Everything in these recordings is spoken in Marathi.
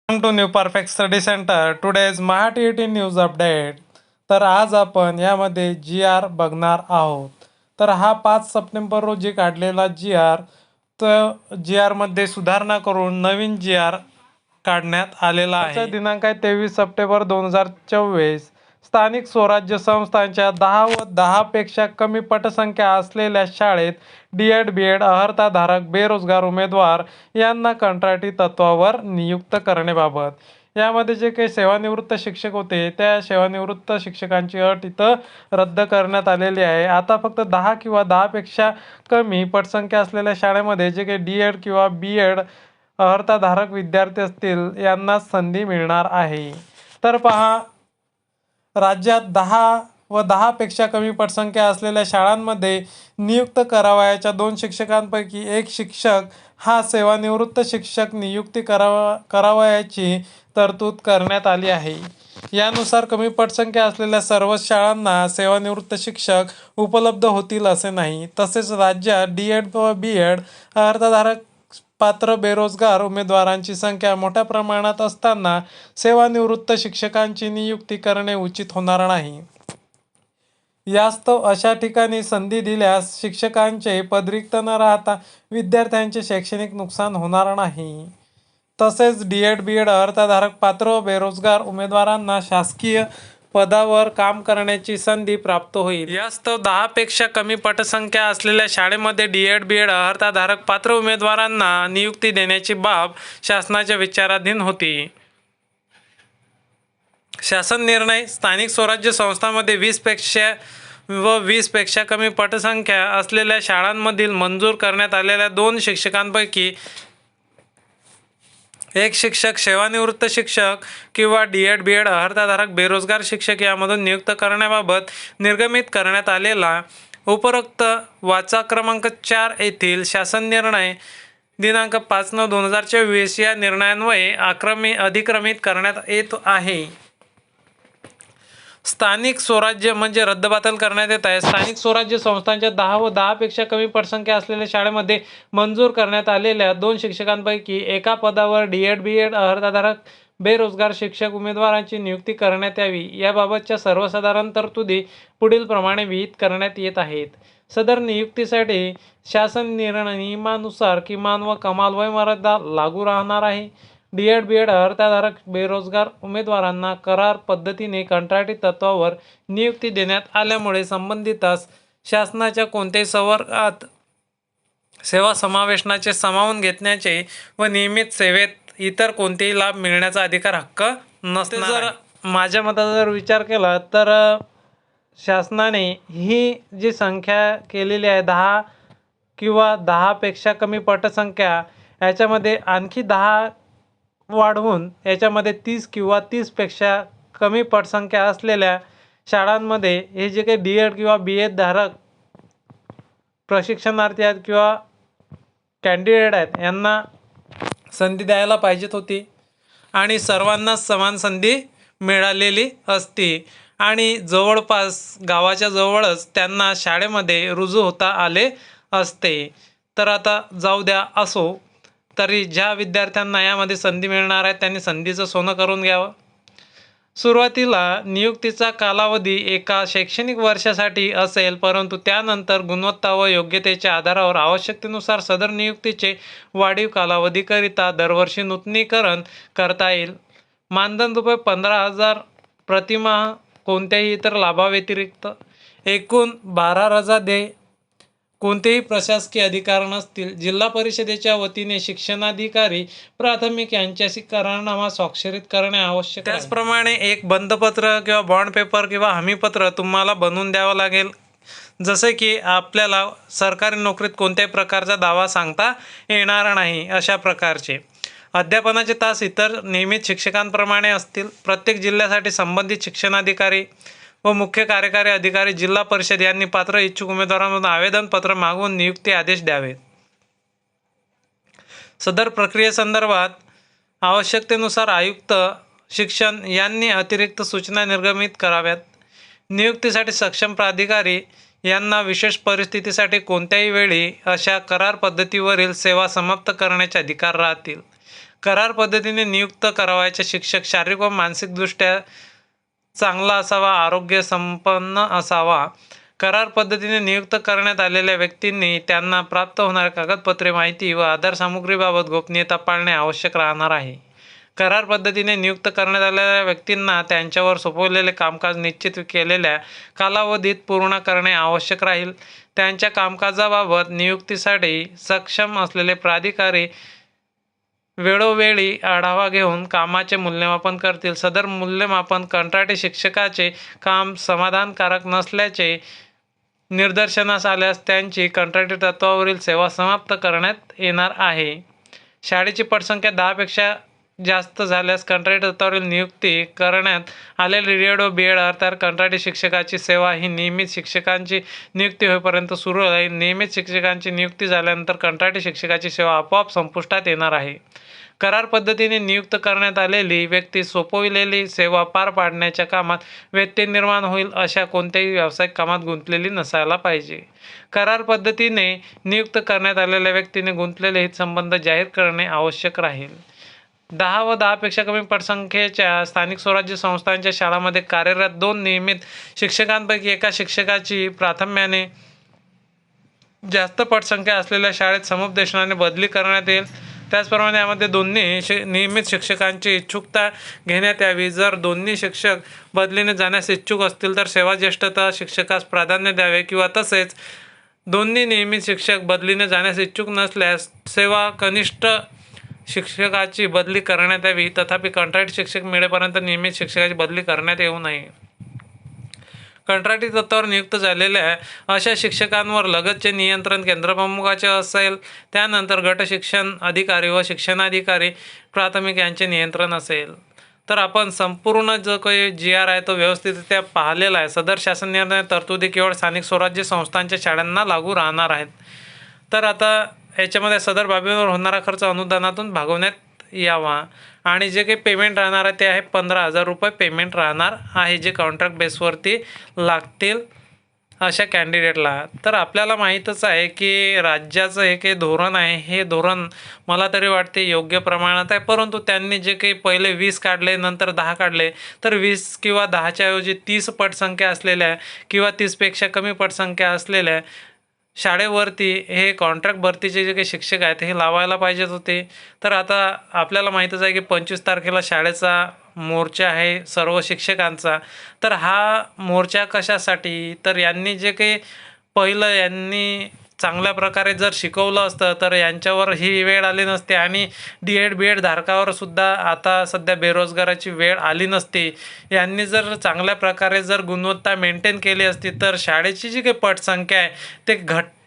Welcome to new perfect study centre. Today's Marathi news update. तर आज आपण यामध्ये जी आर बघणार आहोत. तर हा 5 सप्टेंबर रोजी काढलेला जी आर, तर जी आरमध्ये सुधारणा करून नवीन जी आर काढण्यात आलेला आहे. दिनांक आहे 23 सप्टेंबर 2024. स्थानिक स्वराज्य संस्थांच्या 10 व 10पेक्षा कमी पटसंख्या असलेल्या शाळेत डी.एड. बी.एड. अर्हताधारक बेरोजगार उमेदवार यांना कंत्राटी तत्वावर नियुक्त करण्याबाबत. यामध्ये जे काही सेवानिवृत्त शिक्षक होते त्या सेवानिवृत्त शिक्षकांची अट इथं रद्द करण्यात आलेली आहे. आता फक्त 10 किंवा 10पेक्षा कमी पटसंख्या असलेल्या शाळेमध्ये जे काही डी.एड. किंवा बी.एड. अर्हताधारक विद्यार्थी असतील यांना संधी मिळणार आहे. तर पहा, राज्यात 10 व 10पेक्षा कमी पटसंख्या असलेल्या शाळांमध्ये नियुक्त करावयाच्या 2 शिक्षकांपैकी एक शिक्षक हा सेवानिवृत्त शिक्षक नियुक्ती करावयाची तरतूद करण्यात आली आहे. यानुसार कमी पटसंख्या असलेल्या सर्वच शाळांना सेवानिवृत्त शिक्षक उपलब्ध होतील असे नाही. तसेच राज्यात डी.एड. व बी.एड. अर्हताधारक पात्र बेरोजगार उमेदवारांची संख्या मोठ्या प्रमाणात असताना सेवानिवृत्त शिक्षकांची नियुक्ती करणे उचित होणार नाही. यास्तव अशा ठिकाणी संधी दिल्यास शिक्षकांचे पद रिक्त न राहता विद्यार्थ्यांचे शैक्षणिक नुकसान होणार नाही. तसेच डी.एड. बी.एड. अर्हताधारक पात्र व बेरोजगार उमेदवारांना शासकीय पदावर काम करण्याची संधी प्राप्त होईल. यास्तव 10पेक्षा कमी पटसंख्या असलेल्या शाळेमध्ये डी.एड. बी.एड. अर्हताधारक पात्र उमेदवारांना नियुक्ती देण्याची बाब शासनाच्या विचाराधीन होती. शासन निर्णय. स्थानिक स्वराज्य संस्थांमध्ये 20पेक्षा कमी पटसंख्या असलेल्या शाळांमधील मंजूर करण्यात आलेल्या 2 शिक्षकांपैकी एक शिक्षक सेवानिवृत्त शिक्षक किंवा डी.एड. बी.एड. अर्हताधारक बेरोजगार शिक्षक यामधून नियुक्त करण्याबाबत निर्गमित करण्यात आलेला उपरोक्त वाचा क्रमांक 4 येथील शासन निर्णय दिनांक 5/9/2024 या निर्णयान्वये अधिक्रमित करण्यात येत आहे. स्थानिक स्वराज्य म्हणजे रद्दबातल करण्यात येत आहे. स्थानिक स्वराज्य संस्थांच्या 10 व 10पेक्षा कमी पटसंख्या असलेल्या शाळेमध्ये मंजूर करण्यात आलेल्या 2 शिक्षकांपैकी एका पदावर डी.एड. बी.एड. अर्हताधारक बेरोजगार शिक्षक उमेदवारांची नियुक्ती करण्यात यावी. याबाबतच्या सर्वसाधारण तरतुदी पुढील प्रमाणे विहित करण्यात येत आहेत. सदर नियुक्तीसाठी शासन नियमानुसार किमान व कमाल वयमर्यादा लागू राहणार आहे. डी.एड. बी.एड. अर्हताधारक बेरोजगार उमेदवारांना करार पद्धतीने कंत्राटी तत्वावर नियुक्ती देण्यात आल्यामुळे संबंधितास शासनाच्या कोणत्याही संवर्गात सेवा समावेशनाचे सामावून घेण्याचे व नियमित सेवेत इतर कोणतेही लाभ मिळण्याचा अधिकार हक्क नसणार. जर माझ्या मताचा जर विचार केला तर शासनाने ही जी संख्या केलेली आहे 10 किंवा 10पेक्षा कमी पटसंख्या, याच्यामध्ये आणखी 10 वाढवून याच्यामध्ये 30 किंवा 30पेक्षा कमी पटसंख्या असलेल्या शाळांमध्ये हे जे काही डी.एड. किंवा बी.एड. धारक प्रशिक्षणार्थी आहेत किंवा कॅन्डिडेट आहेत यांना संधी द्यायला पाहिजेत होती आणि सर्वांनाच समान संधी मिळालेली असती आणि जवळपास गावाच्या जवळच त्यांना शाळेमध्ये रुजू होता आले असते. तर आता जाऊ द्या, असो तरी ज्या विद्यार्थ्यांना यामध्ये संधी मिळणार आहे त्यांनी संधीचं सोनं करून घ्यावं. सुरुवातीला नियुक्तीचा कालावधी एका शैक्षणिक वर्षासाठी असेल, परंतु त्यानंतर गुणवत्ता व योग्यतेच्या आधारावर आवश्यकतेनुसार सदर नियुक्तीचे वाढीव कालावधीकरिता दरवर्षी नूतनीकरण करता येईल. मानधन ₹15,000 प्रतिमाह कोणत्याही इतर लाभाव्यतिरिक्त. एकूण 12 रजा दे. कोणतेही प्रशासकीय अधिकार नसतील. जिल्हा परिषदेच्या वतीने शिक्षणाधिकारी प्राथमिक यांच्याशी करारनामा स्वाक्षरित करणे आवश्यक. त्याचप्रमाणे एक बंधपत्र किंवा बॉन्ड पेपर किंवा हमीपत्र तुम्हाला बनवून द्यावं लागेल. जसे की आपल्याला सरकारी नोकरीत कोणत्याही प्रकारचा दावा सांगता येणार नाही अशा प्रकारचे. अध्यापनाचे तास इतर नियमित शिक्षकांप्रमाणे असतील. प्रत्येक जिल्ह्यासाठी संबंधित शिक्षणाधिकारी व मुख्य कार्यकारी अधिकारी जिल्हा परिषद यांनी पात्र इच्छुक उमेदवारांमधून आवेदनपत्र मागवून नियुक्ती आदेश द्यावेत. सदर प्रक्रियेसंदर्भात आवश्यकतेनुसार आयुक्त शिक्षण यांनी अतिरिक्त सूचना निर्गमित कराव्यात. नियुक्तीसाठी सक्षम प्राधिकारी यांना विशेष परिस्थितीसाठी कोणत्याही वेळी अशा करार पद्धतीवरील सेवा समाप्त करण्याचे अधिकार राहतील. करार पद्धतीने नियुक्त करावयाचे शिक्षक शारीरिक व मानसिकदृष्ट्या चांगला असावा, आरोग्य संपन्न असावा. करार पद्धतीने नियुक्त करण्यात आलेल्या व्यक्तींनी त्यांना प्राप्त होणाऱ्या कागदपत्रे, माहिती व आधार सामुग्रीबाबत गोपनीयता पाळणे आवश्यक राहणार आहे. करार पद्धतीने नियुक्त करण्यात आलेल्या व्यक्तींना त्यांच्यावर सोपवलेले कामकाज निश्चित केलेल्या कालावधीत पूर्ण करणे आवश्यक राहील. त्यांच्या कामकाजाबाबत नियुक्तीसाठी सक्षम असलेले प्राधिकारी वेळोवेळी आढावा घेऊन कामाचे मूल्यमापन करतील. सदर मूल्यमापन कंत्राटी शिक्षकाचे काम समाधानकारक नसल्याचे निदर्शनास आल्यास त्यांची कंत्राटी तत्त्वावरील सेवा समाप्त करण्यात येणार आहे. शाळेची पटसंख्या 10 पेक्षा जास्त झाल्यास कंत्राटी तत्त्वावरील नियुक्ती करण्यात आलेली डी.एड. व बी.एड. अर्थात कंत्राटी शिक्षकाची सेवा ही नियमित शिक्षकांची नियुक्ती होईपर्यंत सुरू राहील. नियमित शिक्षकांची नियुक्ती झाल्यानंतर कंत्राटी शिक्षकाची सेवा आपोआप संपुष्टात येणार आहे. करार पद्धतीने नियुक्त करण्यात आलेली व्यक्ती सोपविलेली सेवा पार पाडण्याच्या कामात व्यत्यय निर्माण होईल अशा कोणत्याही व्यावसायिक कामात गुंतलेली नसायला पाहिजे. करार पद्धतीने नियुक्त करण्यात आलेल्या व्यक्तीने गुंतलेले हितसंबंध जाहीर करणे आवश्यक राहील. 10 व 10 पेक्षा कमी पटसंख्येच्या स्थानिक स्वराज्य संस्थांच्या शाळांमध्ये कार्यरत 2 नियमित शिक्षकांपैकी एका शिक्षकाची प्राथम्याने जास्त पटसंख्या असलेल्या शाळेत समुपदेशनाने बदली करण्यात येईल. त्याचप्रमाणे यामध्ये दोन्ही नियमित शिक्षकांची इच्छुकता घेण्यात यावी. जर दोन्ही शिक्षक बदलीने जाण्यास इच्छुक असतील तर सेवाज्येष्ठता शिक्षकास प्राधान्य द्यावे किंवा तसेच दोन्ही नियमित शिक्षक बदलीने जाण्यास इच्छुक नसल्यास सेवा कनिष्ठ शिक्षकाची बदली करण्यात यावी. तथापि कंत्राटी शिक्षक मिळेपर्यंत नियमित शिक्षकाची बदली करण्यात येऊ नये. कंत्राटी तत्त्वावर नियुक्त झालेल्या अशा शिक्षकांवर लगतचे नियंत्रण केंद्रप्रमुखाचे असेल. त्यानंतर गट शिक्षण अधिकारी व शिक्षणाधिकारी प्राथमिक यांचे नियंत्रण असेल. तर आपण संपूर्ण जो काही GR आहे तो व्यवस्थितरित्या पाहिलेला आहे. सदर शासन निर्णय तरतुदी केवळ स्थानिक स्वराज्य संस्थांच्या शाळांना लागू राहणार आहेत. तर आता याच्यामध्ये सदर बाबींवर होणारा खर्च अनुदानातून भागवण्यात यावा आणि जे काही पेमेंट राहणार आहे ते आहे 15,000 रुपये पेमेंट राहणार आहे, जे कॉन्ट्रॅक्ट बेसवरती लागतील अशा कॅन्डिडेटला. तर आपल्याला माहीतच आहे की राज्याचं हे काही धोरण आहे, हे धोरण मला तरी वाटते योग्य प्रमाणात आहे. परंतु त्यांनी जे काही पहिले 20 काढले नंतर 10 काढले, तर 20 किंवा 10च्या ऐवजी 30 पटसंख्या असलेल्या किंवा 30पेक्षा कमी पटसंख्या असलेल्या शाळेवरती हे कॉन्ट्रॅक्ट भरतीचे जे काही शिक्षक आहेत हे लावायला पाहिजेत होते. तर आता आपल्याला माहीतच आहे की 25 तारखेला शाळेचा मोर्चा आहे सर्व शिक्षकांचा. तर हा मोर्चा कशासाठी, तर यांनी जे काही पहिलं यांनी चांगल्या प्रकारे जर शिकवलं असतं तर यांच्यावर ही वेळ आली नसते आणि डी.एड. बी.एड. धारकावर सुद्धा आता सध्या बेरोजगाराची वेळ आली नसती. यांनी जर चांगल्या प्रकारे जर गुणवत्ता मेंटेन केली असती तर शाळेची जी काही पटसंख्या आहे ते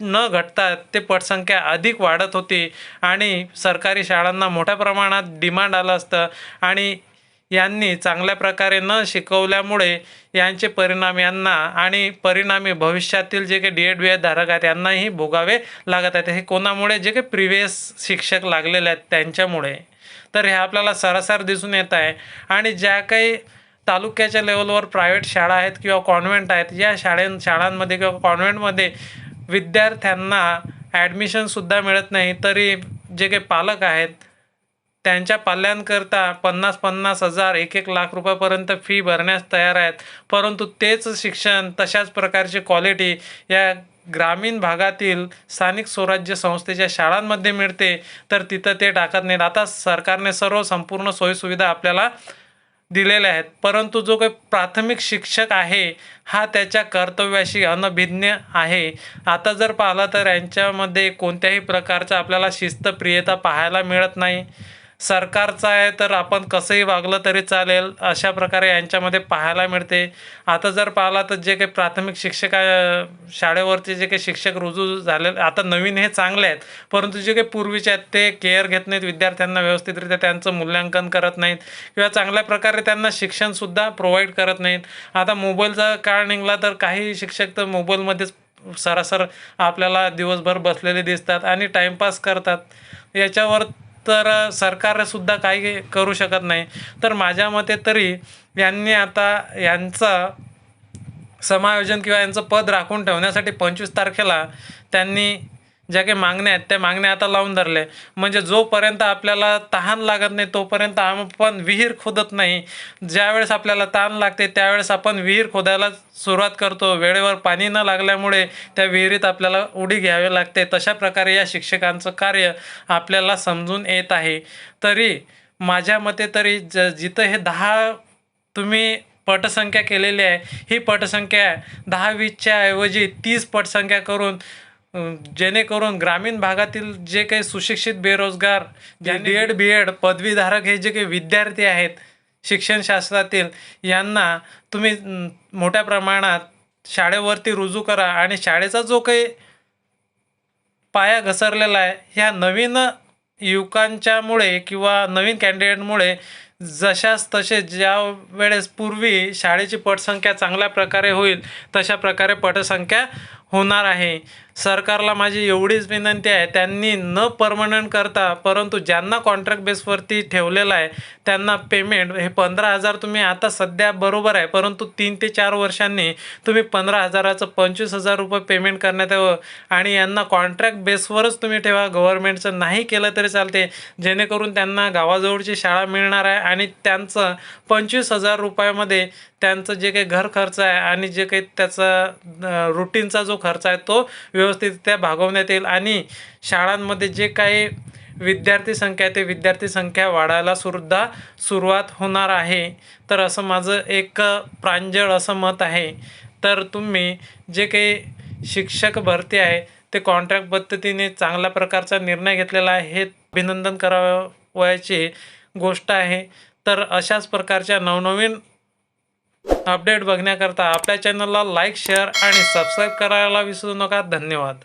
न घटता ते पटसंख्या अधिक वाढत होती आणि सरकारी शाळांना मोठ्या प्रमाणात डिमांड आलं असतं. आणि यांनी चांगल्या प्रकारे न शिकवल्यामुळे यांचे परिणाम यांना आणि परिणामी भविष्यातील जे काही डी.एड. बी.एड. धारक आहेत यांनाही भोगावे लागत आहेत. हे कोणामुळे, जे काही प्रिव्हियस शिक्षक लागलेले आहेत त्यांच्यामुळे. तर हे आपल्याला सरासर दिसून येत आहे. आणि ज्या काही तालुक्याच्या लेवलवर प्रायव्हेट शाळा आहेत किंवा कॉन्व्हेंट आहेत, या शाळांमध्ये किंवा कॉन्व्हेंटमध्ये विद्यार्थ्यांना ॲडमिशनसुद्धा मिळत नाही. तरी जे काही पालक आहेत त्यांच्या पाल्यांकरता 50,000 1 लाख रुपयापर्यंत फी भरण्यास तयार आहेत. परंतु तेच शिक्षण, तशाच प्रकारची क्वालिटी या ग्रामीण भागातील स्थानिक स्वराज्य संस्थेच्या शाळांमध्ये मिळते, तर तिथं ते टाकत नाहीत. आता सरकारने सर्व संपूर्ण सोयीसुविधा आपल्याला दिलेल्या आहेत, परंतु जो काही प्राथमिक शिक्षक आहे हा त्याच्या कर्तव्याशी अनभिज्ञ आहे. आता जर पाहिलं तर यांच्यामध्ये कोणत्याही प्रकारचा आपल्याला शिस्तप्रियता पाहायला मिळत नाही. सरकारचा आहे तर आपण कसंही वागलं तरी चालेल अशा प्रकारे यांच्यामध्ये पाहायला मिळते. आता जर पाहिला तर जे काही प्राथमिक शिक्षक शाळेवरचे जे काही शिक्षक रुजू झाले, आता नवीन हे चांगले आहेत, परंतु जे काही पूर्वीचे आहेत ते केअर घेत नाहीत विद्यार्थ्यांना, व्यवस्थितरित्या त्यांचं मूल्यांकन करत नाहीत किंवा चांगल्या प्रकारे त्यांना शिक्षणसुद्धा प्रोव्हाइड करत नाहीत. आता मोबाईलचा काळ निघाला तर काही शिक्षक तर मोबाईलमध्येच सरासर आपल्याला दिवसभर बसलेले दिसतात आणि टाईमपास करतात. याच्यावर तर सरकारसुद्धा काही करू शकत नाही. तर माझ्या मते तरी यांनी आता यांचं समायोजन किंवा यांचं पद राखून ठेवण्यासाठी 25 तारखेला त्यांनी ज्या काही मागण्या आहेत त्या मागण्या आता लावून धरल्या. म्हणजे जोपर्यंत आपल्याला तहान लागत नाही तोपर्यंत आपण विहीर खोदत नाही. ज्यावेळेस आपल्याला तहान लागते त्यावेळेस आपण विहीर खोदायला सुरुवात करतो. वेळेवर पाणी न लागल्यामुळे त्या विहिरीत आपल्याला उडी घ्यावी लागते. तशा प्रकारे या शिक्षकांचं कार्य आपल्याला समजून येत आहे. तरी माझ्या मते तरी जिथं हे 10 तुम्ही पटसंख्या केलेली आहे, ही पटसंख्या 10-20च्या ऐवजी 30 पटसंख्या करून जेणेकरून ग्रामीण भागातील जे काही सुशिक्षित बेरोजगार डी.एड. बी.एड. पदवीधारक हे जे काही विद्यार्थी आहेत शिक्षणशास्त्रातील, यांना तुम्ही मोठ्या प्रमाणात शाळेवरती रुजू करा आणि शाळेचा जो काही पाया घसरलेला आहे ह्या नवीन युवकांच्यामुळे किंवा नवीन कॅन्डिडेटमुळे जशास तसे ज्या वेळेस पूर्वी शाळेची पटसंख्या चांगल्या प्रकारे होईल तशा प्रकारे पटसंख्या होणार आहे. सरकारला माझी एवढीच विनंती आहे, त्यांनी न परमनंट करता परंतु ज्यांना कॉन्ट्रॅक्ट बेसवरती ठेवलेलं आहे त्यांना पेमेंट हे 15,000 तुम्ही आता सध्या बरोबर आहे, परंतु 3 ते 4 वर्षांनी तुम्ही 15,000चं 25,000 रुपये पेमेंट करण्यात यावं आणि यांना कॉन्ट्रॅक्ट बेसवरच तुम्ही ठेवा. गव्हर्नमेंटचं नाही केलं तरी चालते, जेणेकरून त्यांना गावाजवळची शाळा मिळणार आहे आणि त्यांचं 25,000 रुपयामध्ये त्यांचं जे काही घर खर्च आहे आणि जे काही त्याचा रुटीनचा जो खर्च आहे तो व्यवस्थितरित्या भागवण्यात येईल आणि शाळांमध्ये जे काही विद्यार्थी संख्या आहे ते विद्यार्थी संख्या वाढायला सुद्धा सुरुवात होणार आहे. तर असं माझं एक प्रांजळ असं मत आहे. तर तुम्ही जे काही शिक्षक भरती आहे ते कॉन्ट्रॅक्ट पद्धतीने चांगल्या प्रकारचा निर्णय घेतलेला आहे, हे अभिनंदन करावयाची गोष्ट आहे. तर अशाच प्रकारच्या नवनवीन अपडेट बघण्याकरता आपल्या चॅनलला लाईक, शेअर आणि सबस्क्राईब करायला विसरू नका. धन्यवाद.